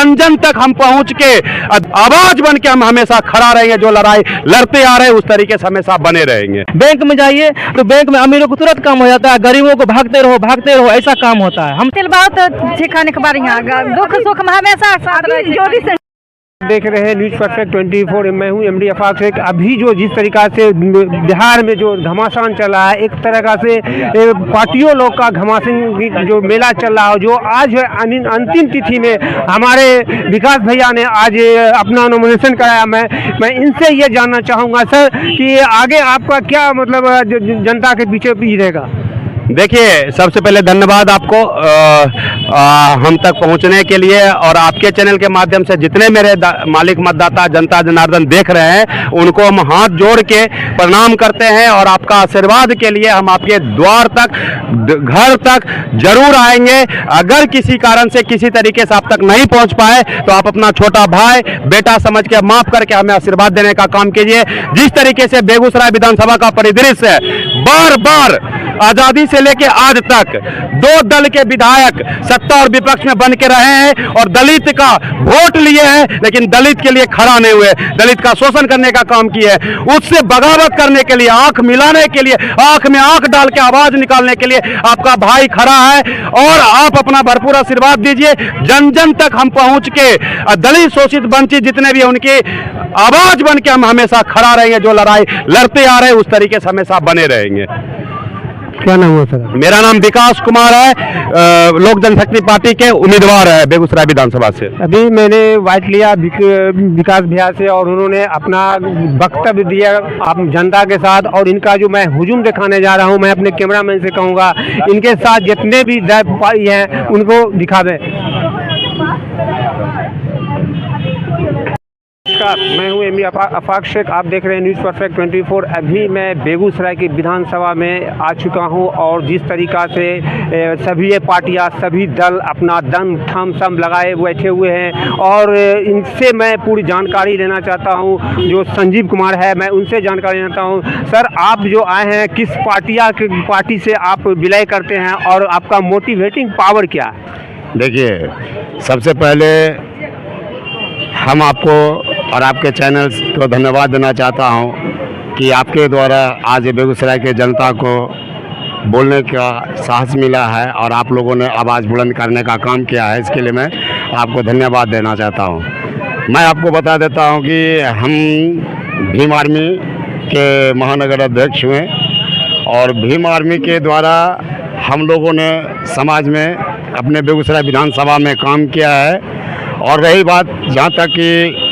जन जन तक हम पहुंच के आवाज बन के हम हमेशा खड़ा रहेंगे। जो लड़ाई लड़ते आ रहे हैं उस तरीके से हमेशा बने रहेंगे। बैंक में जाइए तो बैंक में अमीरों को तुरंत काम हो जाता है, गरीबों को भागते रहो ऐसा काम होता है। हम बहुत सिखाने के बढ़िया, दुख सुख में हमेशा साथ देख रहे हैं न्यूज़ परफेक्ट 24। मैं हूं एमडी अफाक शेख। अभी जो जिस तरीका से बिहार में जो घमासान चला है, एक तरह से पार्टियों लोग का घमासान जो मेला चल रहा है, जो आज अंतिम तिथि में हमारे विकास भैया ने आज अपना नॉमिनेशन कराया। मैं इनसे ये जानना चाहूँगा सर कि आगे आपका क्या मतलब जनता के पीछे रहेगा। देखिए, सबसे पहले धन्यवाद आपको हम तक पहुंचने के लिए, और आपके चैनल के माध्यम से जितने मेरे मालिक मतदाता जनता जनार्दन देख रहे हैं उनको हम हाथ जोड़ के प्रणाम करते हैं। और आपका आशीर्वाद के लिए हम आपके द्वार तक, घर तक जरूर आएंगे। अगर किसी कारण से किसी तरीके से आप तक नहीं पहुंच पाए तो आप अपना छोटा भाई बेटा समझ के माफ करके हमें आशीर्वाद देने का काम कीजिए। जिस तरीके से बेगूसराय विधानसभा का परिदृश्य बार बार आजादी से लेके आज तक दो दल के विधायक सत्ता और विपक्ष में बन के रहे हैं और दलित का वोट लिए हैं, लेकिन दलित के लिए खड़ा नहीं हुए, दलित का शोषण करने का काम किए, उससे बगावत करने के लिए, आंख मिलाने के लिए, आंख में आंख डाल के आवाज निकालने के लिए आपका भाई खड़ा है। और आप अपना भरपूर आशीर्वाद दीजिए। जन जन तक हम पहुंच के दलित शोषित वंचित जितने भी उनकी आवाज बन के हम हमेशा खड़ा रहेंगे। जो लड़ाई लड़ते आ रहे हैं उस तरीके से हमेशा बने रहेंगे। क्या नाम हुआ सर? मेरा नाम विकास कुमार है, लोक जनशक्ति पार्टी के उम्मीदवार है बेगूसराय विधानसभा से। अभी मैंने बात लिया विकास भैया से और उन्होंने अपना वक्तव्य दिया आप जनता के साथ, और इनका जो मैं हुजूम दिखाने जा रहा हूं, मैं अपने कैमरामैन से कहूंगा इनके साथ जितने भी पार्टी हैं उनको दिखा दें। मैं हूं एमडी अफाक शेख, आप देख रहे हैं न्यूज़ परफेक्ट 24। अभी मैं बेगूसराय की विधानसभा में आ चुका हूं और जिस तरीका से सभी पार्टियां, सभी दल अपना दम थम सम लगाए बैठे हुए हैं, और इनसे मैं पूरी जानकारी लेना चाहता हूं। जो संजीव कुमार है, मैं उनसे जानकारी लेना हूं। सर, आप जो आए हैं, किस पार्टी से आप विलय करते हैं और आपका मोटिवेटिंग पावर क्या है? देखिए, सबसे पहले हम आपको और आपके चैनल को धन्यवाद देना चाहता हूं कि आपके द्वारा आज बेगूसराय के जनता को बोलने का साहस मिला है और आप लोगों ने आवाज़ बुलंद करने का काम किया है। इसके लिए मैं आपको धन्यवाद देना चाहता हूं। मैं आपको बता देता हूं कि हम भीम आर्मी के महानगर अध्यक्ष हुए और भीम आर्मी के द्वारा हम लोगों ने समाज में अपने बेगूसराय विधानसभा में काम किया है। और रही बात जहाँ तक कि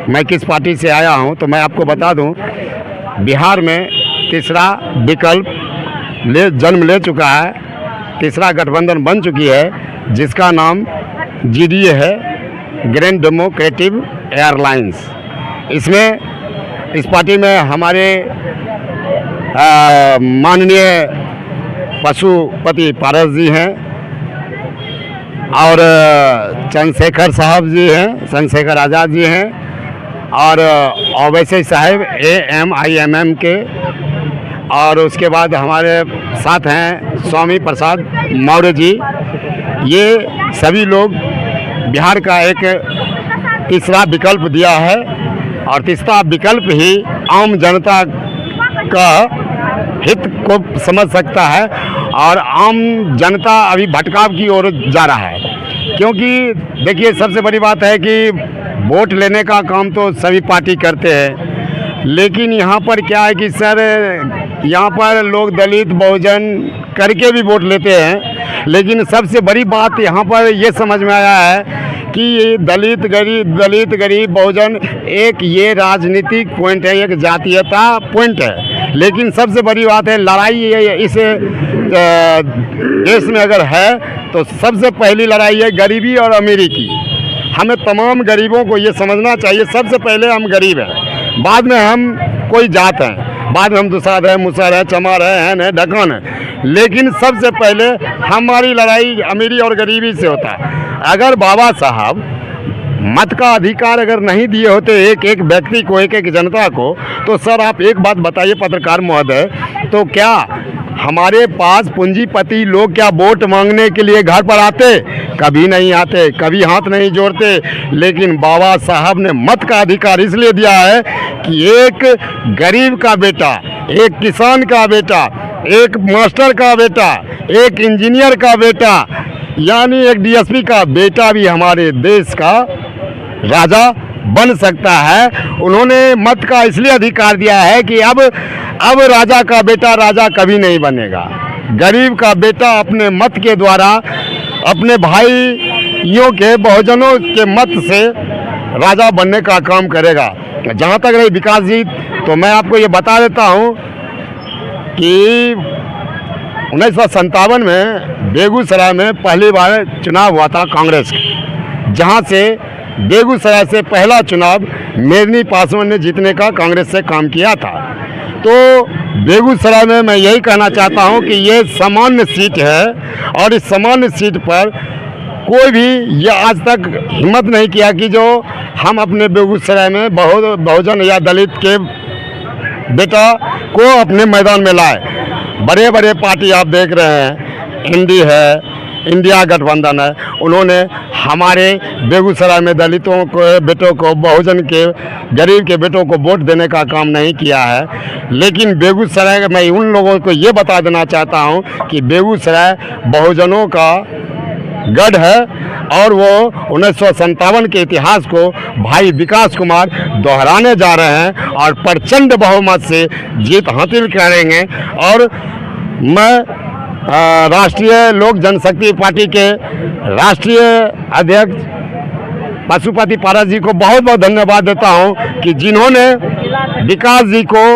मैं किस पार्टी से आया हूँ, तो मैं आपको बता दूँ, बिहार में तीसरा विकल्प जन्म ले चुका है, तीसरा गठबंधन बन चुकी है, जिसका नाम GDA है, ग्रैंड डेमोक्रेटिक एयरलाइंस। इस पार्टी में हमारे माननीय पशुपति पारस जी हैं और चंद्रशेखर साहब जी हैं, चंद्रशेखर आज़ाद जी हैं, और ओवैसी साहब AMIMM के, और उसके बाद हमारे साथ हैं स्वामी प्रसाद मौर्य जी। ये सभी लोग बिहार का एक तीसरा विकल्प दिया है, और तीसरा विकल्प ही आम जनता का हित को समझ सकता है, और आम जनता अभी भटकाव की ओर जा रहा है। क्योंकि देखिए, सबसे बड़ी बात है कि वोट लेने का काम तो सभी पार्टी करते हैं, लेकिन यहाँ पर क्या है कि सर, यहाँ पर लोग दलित बहुजन करके भी वोट लेते हैं, लेकिन सबसे बड़ी बात यहाँ पर ये समझ में आया है कि ये दलित गरीब बहुजन एक ये राजनीतिक पॉइंट है, एक जातीयता पॉइंट है। लेकिन सबसे बड़ी बात है, लड़ाई इस देश में अगर है तो सबसे पहली लड़ाई है गरीबी और अमीरी की। हमें तमाम गरीबों को ये समझना चाहिए, सबसे पहले हम गरीब हैं, बाद में हम कोई जात हैं, बाद में हम दुसाध है, मुसहर है, चमार है, ढक्कन है, लेकिन सबसे पहले हमारी लड़ाई अमीरी और गरीबी से होता है। अगर बाबा साहब मत का अधिकार अगर नहीं दिए होते एक एक व्यक्ति को, एक एक जनता को, तो सर आप एक बात बताइए पत्रकार महोदय, तो क्या हमारे पास पूंजीपति लोग क्या वोट मांगने के लिए घर पर आते? कभी नहीं आते, कभी हाथ नहीं जोड़ते। लेकिन बाबा साहब ने मत का अधिकार इसलिए दिया है कि एक गरीब का बेटा, एक किसान का बेटा, एक मास्टर का बेटा, एक इंजीनियर का बेटा, यानी एक डीएसपी का बेटा भी हमारे देश का राजा बन सकता है। उन्होंने मत का इसलिए अधिकार दिया है कि अब राजा का बेटा राजा कभी नहीं बनेगा। गरीब का बेटा अपने मत के द्वारा, अपने भाइयों के, बहुजनों के मत से राजा बनने का काम करेगा। जहाँ तक रही विकास जी, तो मैं आपको ये बता देता हूँ कि 1957 में बेगूसराय में पहली बार चुनाव हुआ था कांग्रेस, जहाँ से बेगूसराय से पहला चुनाव मेरनी पासवान ने जीतने का कांग्रेस से काम किया था। तो बेगूसराय में मैं यही कहना चाहता हूं कि ये सामान्य सीट है और इस सामान्य सीट पर कोई भी ये आज तक हिम्मत नहीं किया कि जो हम अपने बेगूसराय में बहुजन या दलित के बेटा को अपने मैदान में लाए। बड़े बड़े पार्टी आप देख रहे हैं, एनडी है, इंडिया गठबंधन है, उन्होंने हमारे बेगूसराय में दलितों को, बेटों को, बहुजन के, गरीब के बेटों को वोट देने का काम नहीं किया है। लेकिन बेगूसराय, मैं उन लोगों को ये बता देना चाहता हूँ कि बेगूसराय बहुजनों का गढ़ है और वो 1957 के इतिहास को भाई विकास कुमार दोहराने जा रहे हैं और प्रचंड बहुमत से जीत हासिल करेंगे। और मैं राष्ट्रीय लोक जनशक्ति पार्टी के राष्ट्रीय अध्यक्ष पशुपति पारस जी को बहुत बहुत धन्यवाद देता हूं कि जिन्होंने विकास जी को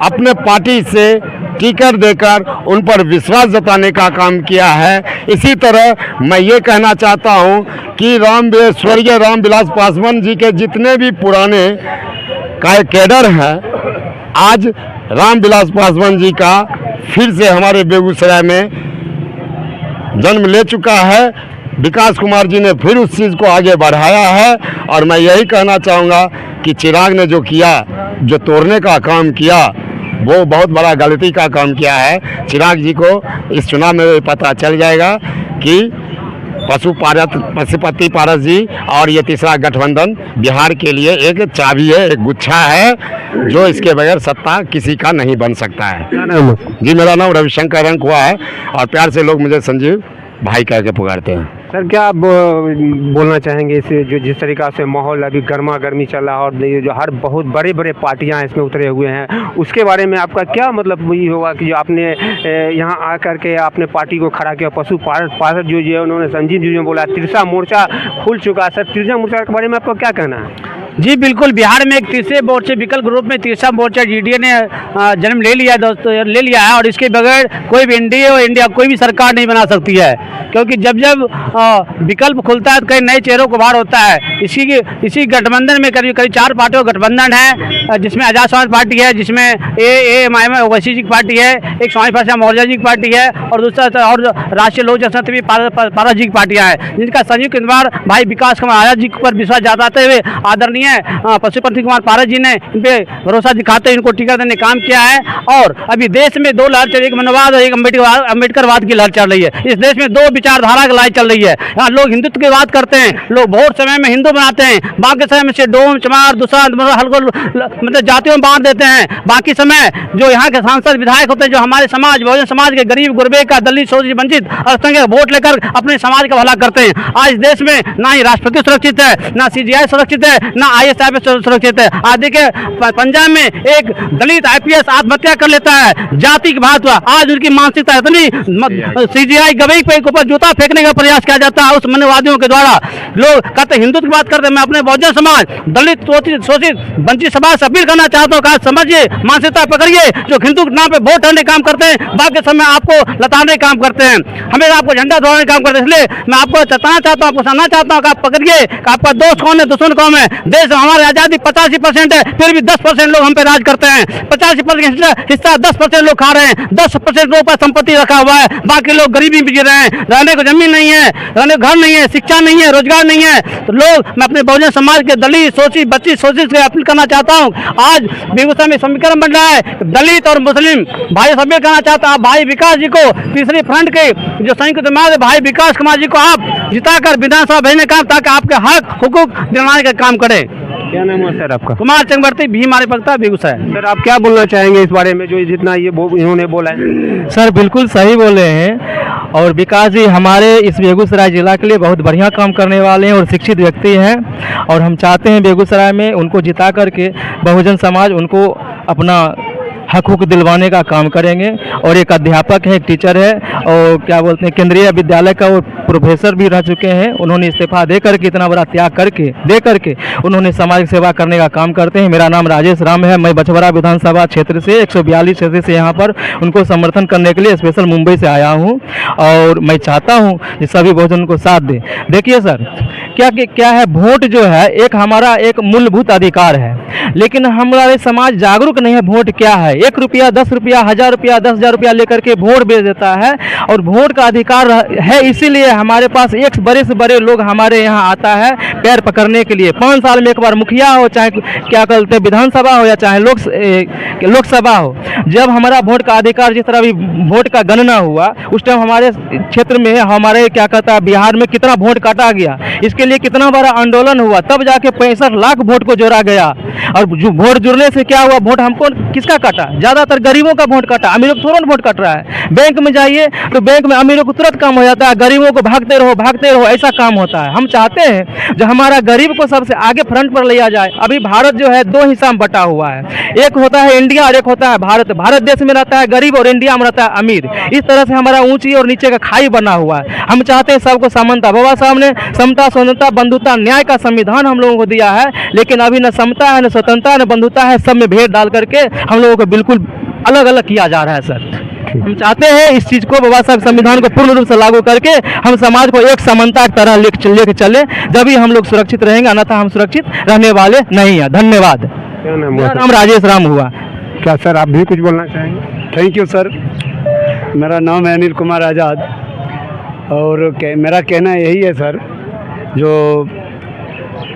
अपने पार्टी से टिकट देकर उन पर विश्वास जताने का काम किया है। इसी तरह मैं ये कहना चाहता हूं कि स्वर्गीय रामविलास पासवान जी के जितने भी पुराने कैडर हैं, आज रामविलास पासवान जी का फिर से हमारे बेगूसराय में जन्म ले चुका है। विकास कुमार जी ने फिर उस चीज़ को आगे बढ़ाया है और मैं यही कहना चाहूँगा कि चिराग ने जो किया, जो तोड़ने का काम किया, वो बहुत बड़ा गलती का काम किया है। चिराग जी को इस चुनाव में पता चल जाएगा कि पशुपति पारस जी और ये तीसरा गठबंधन बिहार के लिए एक चाबी है, एक गुच्छा है जो इसके बगैर सत्ता किसी का नहीं बन सकता है। जी, मेरा नाम रविशंकर रंक हुआ है और प्यार से लोग मुझे संजीव भाई कह के पुकारते हैं। सर, क्या आप बोलना चाहेंगे इसे, जो जिस तरीक़ा से माहौल अभी गर्मा गर्मी चल रहा है और जो हर बहुत बड़े बड़े पार्टियां इसमें उतरे हुए हैं, उसके बारे में आपका क्या मतलब ये होगा कि जो आपने यहाँ आकर के आपने पार्टी को खड़ा किया? पशु पारस जो है उन्होंने, संजीव जी ने बोला तिरछा मोर्चा खुल चुका है। सर, तिरछा मोर्चा के बारे में आपका क्या कहना है? जी बिल्कुल, बिहार में एक तीसरे मोर्चे विकल्प ग्रुप में तीसरा मोर्चा जीडीए ने जन्म ले लिया दोस्तों, ले लिया है और इसके बगैर कोई भी एनडीए और इंडिया कोई भी सरकार नहीं बना सकती है। क्योंकि जब जब विकल्प खुलता है तो कई नए चेहरों को बाहर होता है। इसी गठबंधन में करीब 4 पार्टियों का गठबंधन है, जिसमें आज़ाद समाज पार्टी है, जिसमें एएमआईएम ओवैसी जी की पार्टी है, एक स्वामी प्रसाद मौर्य जी की पार्टी है और दूसरा और राष्ट्रीय लोक जनशक्ति पारस जी की पार्टियाँ हैं, जिनका संयुक्त उम्मीदवार भाई विकास कुमार आजाद जी पर विश्वास जताते हुए आदरणीय पशुपति कुमार पारस जी ने इन पे भरोसा दिखाते हुए इनको टिकट देने काम किया है। और अभी देश में 2 लहर चल रही है, एक मनवाद और एक अम्बेडकरवाद की लहर चल रही है। इस देश में 2 विचारधारा की लड़ाई चल रही है। यहाँ लोग हिंदुत्व की बात करते हैं, लोग वोट समय में हिंदू बनाते हैं, बाकी समय में से डोम चमार दूसरा मतलब जातियों में बांट देते हैं। बाकी समय जो यहाँ के सांसद विधायक होते हैं, जो हमारे समाज बहुजन समाज के गरीब गुरबे का, दलित शोषित वंचित अल्पसंख्यक वोट लेकर अपने समाज का भला करते हैं। आज देश में ना ही राष्ट्रपति सुरक्षित है, ना सीजीआई सुरक्षित है, ना आईएसआईएस सुरक्षित है। आज देखिए पंजाब में एक दलित आईपीएस आत्महत्या कर लेता है जाति की बात हुआ। आज उनकी मानसिकता इतनी, सीजीआई गवई पे ऊपर जूता फेंकने का प्रयास किया जाता है उस मनवादियों के द्वारा। लोग कहते हिंदुत्व की बात करते हैं। मैं अपने बहुजन समाज, दलित शोषित वंचित समाज से अपील करना चाहता हूँ, समझिए, मानसिकता पकड़िए। जो हिंदू के नाम पे वोट डालने काम करते हैं, बाकी समय आपको लताने काम करते हैं, हमेशा आपको झंडा दौड़ाने काम करते हैं। इसलिए मैं आपको बताना चाहता हूँ, आपको समझना चाहता हूँ कि आप पकड़िए कि आपका दोस्त कौन है, दुश्मन कौन है। देश हमारी आज़ादी 85% है, फिर भी 10% लोग हम पे राज करते हैं। 85% हिस्सा 10% लोग खा रहे हैं, 10% लोगों पर संपत्ति रखा हुआ है, बाकी लोग गरीबी में जी रहे हैं, रहने को जमीन नहीं है, रहने को घर नहीं है, शिक्षा नहीं है, रोजगार नहीं है। तो लोग, मैं अपने बहुजन समाज के दलित शोषित बच्ची शोषित से अपील करना चाहता हूँ। आज बेगूसराय में समीकरण बन रहा है, दलित और मुस्लिम भाई अपील करना चाहता हूँ, भाई विकास जी को, तीसरी फ्रंट के जो संयुक्त समाज है, भाई विकास कुमार जी को आप जिताकर विधानसभा भेजने का, ताकि आपके हक हुकूक दिलाने का काम करें। क्या नाम है सर आपका? कुमार चक्रवर्ती, भी हमारे प्रवक्ता बेगूसराय। सर आप क्या बोलना चाहेंगे इस बारे में जो जितना ये इन्होंने बोला है? सर बिल्कुल सही बोले हैं, और विकास जी हमारे इस बेगूसराय जिला के लिए बहुत बढ़िया काम करने वाले हैं और शिक्षित व्यक्ति हैं, और हम चाहते हैं बेगूसराय में उनको जिता करके बहुजन समाज उनको अपना हक हुक दिलवाने का काम करेंगे। और एक अध्यापक है, एक टीचर है, और क्या बोलते हैं केंद्रीय विद्यालय का वो प्रोफेसर भी रह चुके हैं। उन्होंने इस्तीफा दे करके, इतना बड़ा त्याग करके दे करके उन्होंने सामाजिक सेवा करने का काम करते हैं। मेरा नाम राजेश राम है, मैं बछवरा विधानसभा क्षेत्र से 142 क्षेत्र से यहाँ पर उनको समर्थन करने के लिए स्पेशल मुंबई से आया हूँ, और मैं चाहता हूँ कि सभी बहुजन को साथ दें। देखिए सर, क्या है, वोट जो है एक हमारा एक मूलभूत अधिकार है, लेकिन हमारे समाज जागरूक नहीं है। वोट क्या है? 1 रुपया, 10 रुपया, 1000 रुपया, 10,000 रुपया लेकर के वोट बेच देता है, और वोट का अधिकार है, इसीलिए हमारे पास एक बड़े से बड़े लोग हमारे यहाँ आता है पैर पकड़ने के लिए। 5 साल में एक बार मुखिया हो, चाहे क्या कहते हैं विधानसभा हो, या चाहे लोकसभा हो। जब हमारा वोट का अधिकार, जिस तरह भी वोट का गणना हुआ, उस टाइम हमारे क्षेत्र में, हमारे क्या कहता है बिहार में कितना वोट काटा गया, इसके लिए कितना बड़ा आंदोलन हुआ, तब जाके 65 लाख वोट को जोड़ा गया। और जो वोट जुड़ने से क्या हुआ, वोट हमको किसका काटा? ज़्यादातर गरीबों का वोट काटा, अमीरों को तुरंत वोट कट रहा है। बैंक में जाइए तो बैंक में अमीरों को तुरंत काम हो जाता है, गरीबों को भागते रहो, ऐसा काम होता है। हम चाहते हैं जो हमारा गरीब को सबसे आगे फ्रंट पर लिया जाए। अभी भारत जो है 2 हिस्सा में बटा हुआ है, एक होता है इंडिया और एक होता है भारत। भारत देश में रहता है गरीब और इंडिया में रहता है अमीर। इस तरह से हमारा ऊंची और नीचे का खाई बना हुआ है। हम चाहते हैं सबको समानता। बाबा साहब ने समता, स्वतंत्रता, बंधुता, न्याय का संविधान हम लोगों को दिया है, लेकिन अभी न समता है, न स्वतंत्रता, न बंधुता है, सब में भेद डाल करके हम लोगों को बिल्कुल अलग अलग किया जा रहा है सर। हम चाहते हैं इस चीज़ को, बाबा साहब संविधान को पूर्ण रूप से लागू करके हम समाज को एक समानता की तरह लेके चले, जब ही हम लोग सुरक्षित रहेंगे, अन्यथा हम सुरक्षित रहने वाले नहीं हैं। धन्यवाद। मेरा नाम राजेश राम हुआ। क्या सर आप भी कुछ बोलना चाहेंगे? Thank you sir. मेरा नाम है अनिल कुमार आज़ाद, और मेरा कहना यही है सर, जो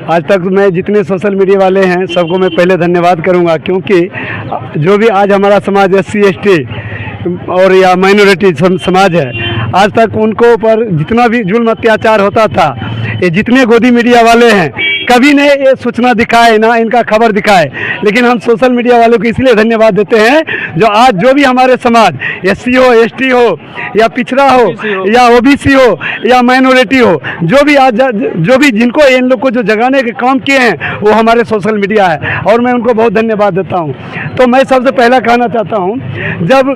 आज तक मैं जितने सोशल मीडिया वाले हैं सबको मैं पहले धन्यवाद करूंगा, क्योंकि जो भी आज हमारा समाज SC ST और या माइनॉरिटी समाज है, आज तक उनको ऊपर जितना भी जुल्म अत्याचार होता था, ये जितने गोदी मीडिया वाले हैं कभी ने ये सूचना दिखाए, ना इनका खबर दिखाए। लेकिन हम सोशल मीडिया वालों को इसलिए धन्यवाद देते हैं जो आज जो भी हमारे समाज SC हो, ST हो, या पिछड़ा हो, या OBC हो, या माइनॉरिटी हो, जो भी आज जो भी जिनको इन लोग को जो जगाने के काम किए हैं वो हमारे सोशल मीडिया है, और मैं उनको बहुत धन्यवाद देता हूँ। तो मैं सबसे पहला कहना चाहता हूँ, जब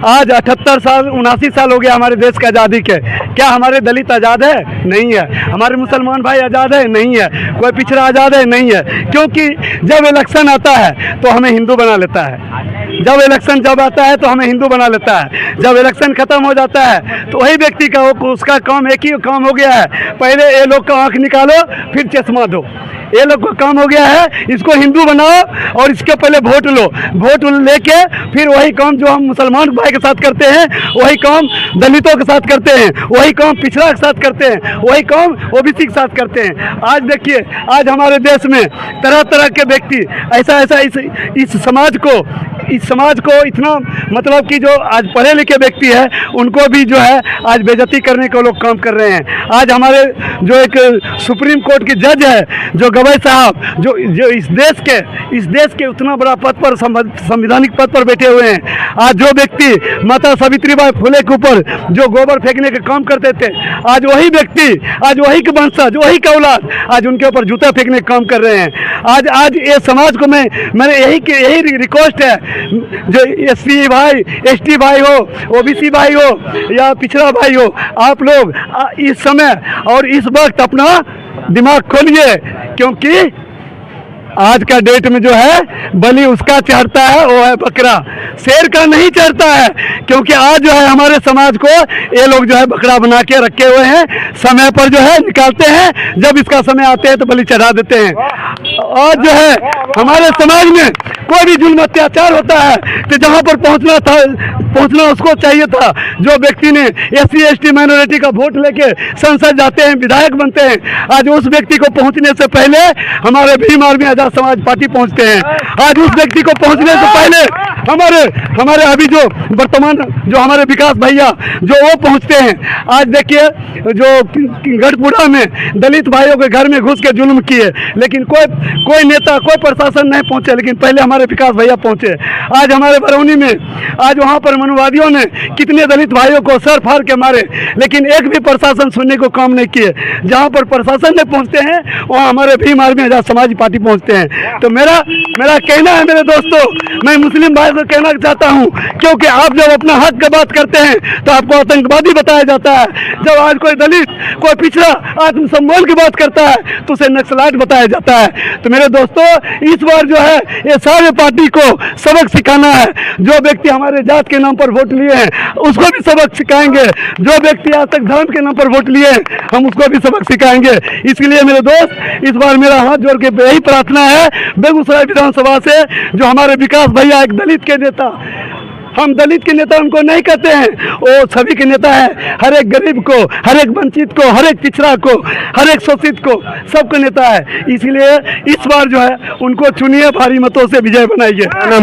आज 78 साल 79 साल हो गया हमारे देश की आज़ादी के, क्या हमारे दलित आज़ाद है? नहीं है। हमारे मुसलमान भाई आज़ाद है? नहीं है। कोई पिछड़ा आज़ाद है? नहीं है। क्योंकि जब इलेक्शन आता है तो हमें हिंदू बना लेता है, जब इलेक्शन जब आता है तो हमें हिंदू बना लेता है, जब इलेक्शन खत्म हो जाता है तो वही व्यक्ति का उसका काम एक ही काम हो गया है, पहले ये लोग का आँख निकालो फिर चश्मा दो। ये लोग का काम हो गया है, इसको हिंदू बनाओ और इसके पहले वोट लो, वोट लेके फिर वही काम जो हम मुसलमान भाई के साथ करते हैं, वही काम दलितों के साथ करते हैं, वही काम पिछड़ा के साथ करते हैं, वही काम OBC के साथ करते हैं। आज देखिए, आज हमारे देश में तरह तरह के व्यक्ति ऐसा इस समाज को इतना मतलब कि जो आज पढ़े लिखे व्यक्ति है उनको भी जो है आज बेइज्जती करने को लोग काम कर रहे हैं। आज हमारे जो एक सुप्रीम कोर्ट के जज है, जो गवाई साहब, जो इस देश के उतना बड़ा पद पर, संवैधानिक पद पर बैठे हुए हैं, आज जो व्यक्ति माता सावित्रीबाई फुले के ऊपर जो गोबर फेंकने के काम करते थे, आज वही व्यक्ति, आज वही के वंशज, वही का औलाद आज उनके ऊपर जूता फेंकने का काम कर रहे हैं। आज ये समाज को मैंने यही रिक्वेस्ट है, जो SC भाई, ST भाई हो, OBC भाई हो, या पिछड़ा भाई हो, आप लोग इस समय और इस वक्त अपना दिमाग खोलिए, क्योंकि आज का डेट में जो है बलि उसका चढ़ता है, वो है बकरा, शेर का नहीं चढ़ता है। क्योंकि आज जो है हमारे समाज को ये लोग जो है बकरा बना के रखे हुए हैं, समय पर जो है निकालते हैं, जब इसका समय आते हैं तो बलि चढ़ा देते हैं। आज जो है हमारे समाज में कोई भी जुल्म अत्याचार होता है तो जहाँ पर पहुँचना उसको चाहिए था। जो व्यक्ति ने SC ST माइनॉरिटी का वोट लेके संसद जाते हैं, विधायक बनते हैं, आज उस व्यक्ति को पहुंचने से पहले हमारे भीम आर्मी आजाद समाज पार्टी पहुंचते हैं। आज उस व्यक्ति को पहुंचने से पहले हमारे अभी जो वर्तमान जो हमारे विकास भैया जो वो पहुंचते हैं। आज देखिए जो गढ़पुरा में दलित भाइयों के घर में घुस के जुल्म किए, लेकिन कोई नेता कोई प्रशासन नहीं पहुंचे, लेकिन पहले हमारे विकास भैया पहुंचे। आज हमारे बरौनी में आज वहां पर मनुवादियों ने कितने दलित भाइयों को सर फाड़ के मारे, लेकिन एक भी प्रशासन सुनने को काम नहीं किए। जहां पर प्रशासन नहीं पहुंचते हैं वहां हमारे भीम आर्मी आजाद समाज पार्टी पहुंचते हैं। तो मेरा कहना है मेरे दोस्तों, मैं मुस्लिम भाई को कहना चाहता हूं, क्योंकि आप जब अपना हक की बात करते हैं तो आपको आतंकवादी बताया जाता है। जब आज कोई दलित कोई पिछड़ा आत्मसम्मान की बात करता है तो उसे नक्सलाइट बताया जाता है। तो मेरे दोस्तों इस बार जो है ये सारे पार्टी को सबक सिखाना है। जो व्यक्ति हमारे जात के नाम पर वोट लिए हैं उसको भी सबक सिखाएंगे, जो व्यक्ति आज तक धर्म के नाम पर वोट लिए हैं हम उसको भी सबक सिखाएंगे। इसलिए मेरे दोस्त इस बार मेरा हाथ जोड़ के यही प्रार्थना है बेगूसराय विधानसभा से, जो हमारे विकास भैया एक दलित के नेता, हम दलित के नेता उनको नहीं कहते हैं, वो सभी के नेता है। हर एक गरीब को, हर एक वंचित को, हर एक पिछड़ा को, हर एक शोषित को, सबको नेता है। इसलिए इस बार जो है उनको चुनिए, भारी मतों से विजय बनाइए। मेरे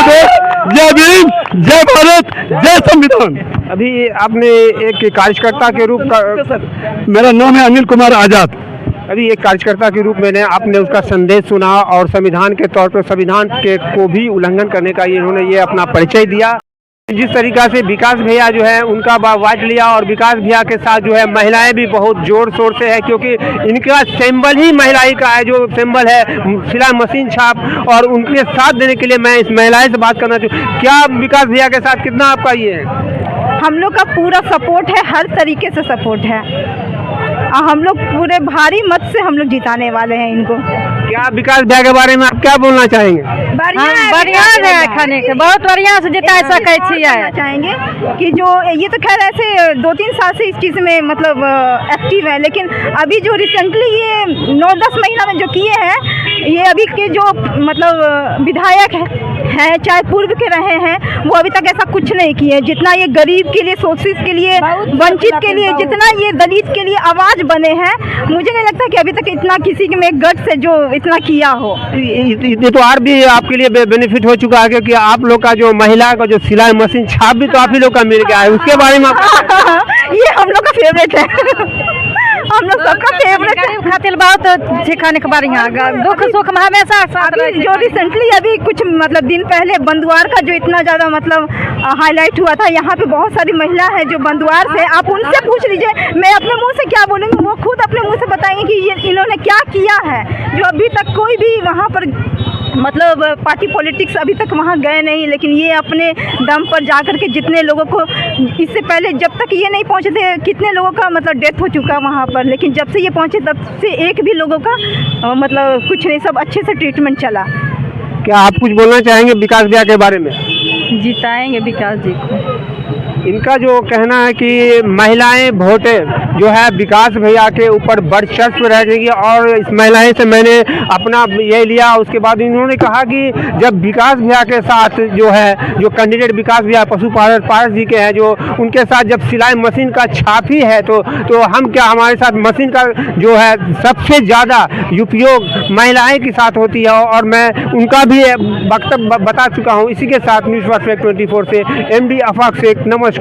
दोस्त, जय भीम, जय भारत, जय संविधान। अभी आपने एक कार्यकर्ता के रूप का, मेरा नाम है अनिल कुमार आजाद। अभी एक कार्यकर्ता के रूप में आपने उसका संदेश सुना और संविधान के तौर पर संविधान के को भी उल्लंघन करने का इन्होंने ये अपना परिचय दिया। जिस तरीका से विकास भैया जो है उनका वाइट लिया, और विकास भैया के साथ जो है महिलाएं भी बहुत जोर शोर से है, क्योंकि इनका सिंबल ही महिलाएं का है, जो सिंबल है सिलाई मशीन छाप, और उनके साथ देने के लिए मैं इस महिलाएं से बात करना चाहूँ। क्या विकास भैया के साथ कितना आपका ये है? हम लोग का पूरा सपोर्ट है, हर तरीके से सपोर्ट है। हम लोग पूरे भारी मत से हम लोग जिताने वाले हैं इनको। क्या विकास भैया के बारे में आप क्या बोलना चाहेंगे? बढ़िया है, खाने के बहुत बढ़िया से जिता सके चाहेंगे कि जो ये तो खैर ऐसे 2-3 साल से इस चीज़ में मतलब एक्टिव है, लेकिन अभी जो रिसेंटली ये 9-10 महीना में जो किए हैं, ये अभी के जो मतलब विधायक हैं चाहे पूर्व के रहे हैं, वो अभी तक ऐसा कुछ नहीं किए। जितना ये गरीब के लिए, शोषित के लिए, वंचित के लिए, जितना ये दलित के लिए आवाज़ बने हैं, मुझे नहीं लगता कि अभी तक इतना किसी में गट से जो इतना किया हो। ये तो और भी आपके लिए बेनिफिट हो चुका है, क्योंकि आप लोग का जो महिला का जो सिलाई मशीन छाप भी तो आप ही लोग का मिल गया है, उसके बारे में ये हम लोग का फेवरेट है। हम लोग सबका फेवरेट है, खातिर बहुत सिखाने के बढ़िया, दुख सुख में हमेशा साथ। जो रिसेंटली अभी कुछ मतलब दिन पहले बंदुआर का जो इतना ज़्यादा मतलब हाईलाइट हुआ था, यहाँ पे बहुत सारी महिला है जो बंदुआर से, आप उनसे पूछ लीजिए, मैं अपने मुंह से क्या बोलूँगी, वो खुद अपने मुंह से बताएंगे कि ये इन्होंने क्या किया है, जो अभी तक कोई भी वहाँ पर मतलब पार्टी पॉलिटिक्स अभी तक वहाँ गए नहीं। लेकिन ये अपने दम पर जाकर के जितने लोगों को, इससे पहले जब तक ये नहीं पहुँचे थे कितने लोगों का मतलब डेथ हो चुका वहाँ पर, लेकिन जब से ये पहुँचे तब से एक भी लोगों का मतलब कुछ नहीं, सब अच्छे से ट्रीटमेंट चला। क्या आप कुछ बोलना चाहेंगे विकास भैया के बारे में? जिताएंगे विकास जी को। इनका जो कहना है कि महिलाएं वोट जो है विकास भैया के ऊपर वर्चस्व रह जाएगी, और इस महिलाएं से मैंने अपना ये लिया। उसके बाद इन्होंने कहा कि जब विकास भैया के साथ जो है, जो कैंडिडेट विकास भैया पशुपालन पारस जी के हैं, जो उनके साथ जब सिलाई मशीन का छाप ही है तो हम क्या, हमारे साथ मशीन का जो है सबसे ज़्यादा उपयोग महिलाएं के साथ होती है, और मैं उनका भी वक्तव्य बता चुका हूँ। इसी के साथ न्यूज़ परफेक्ट 24 से MD आफाक शेख, नमस्कार।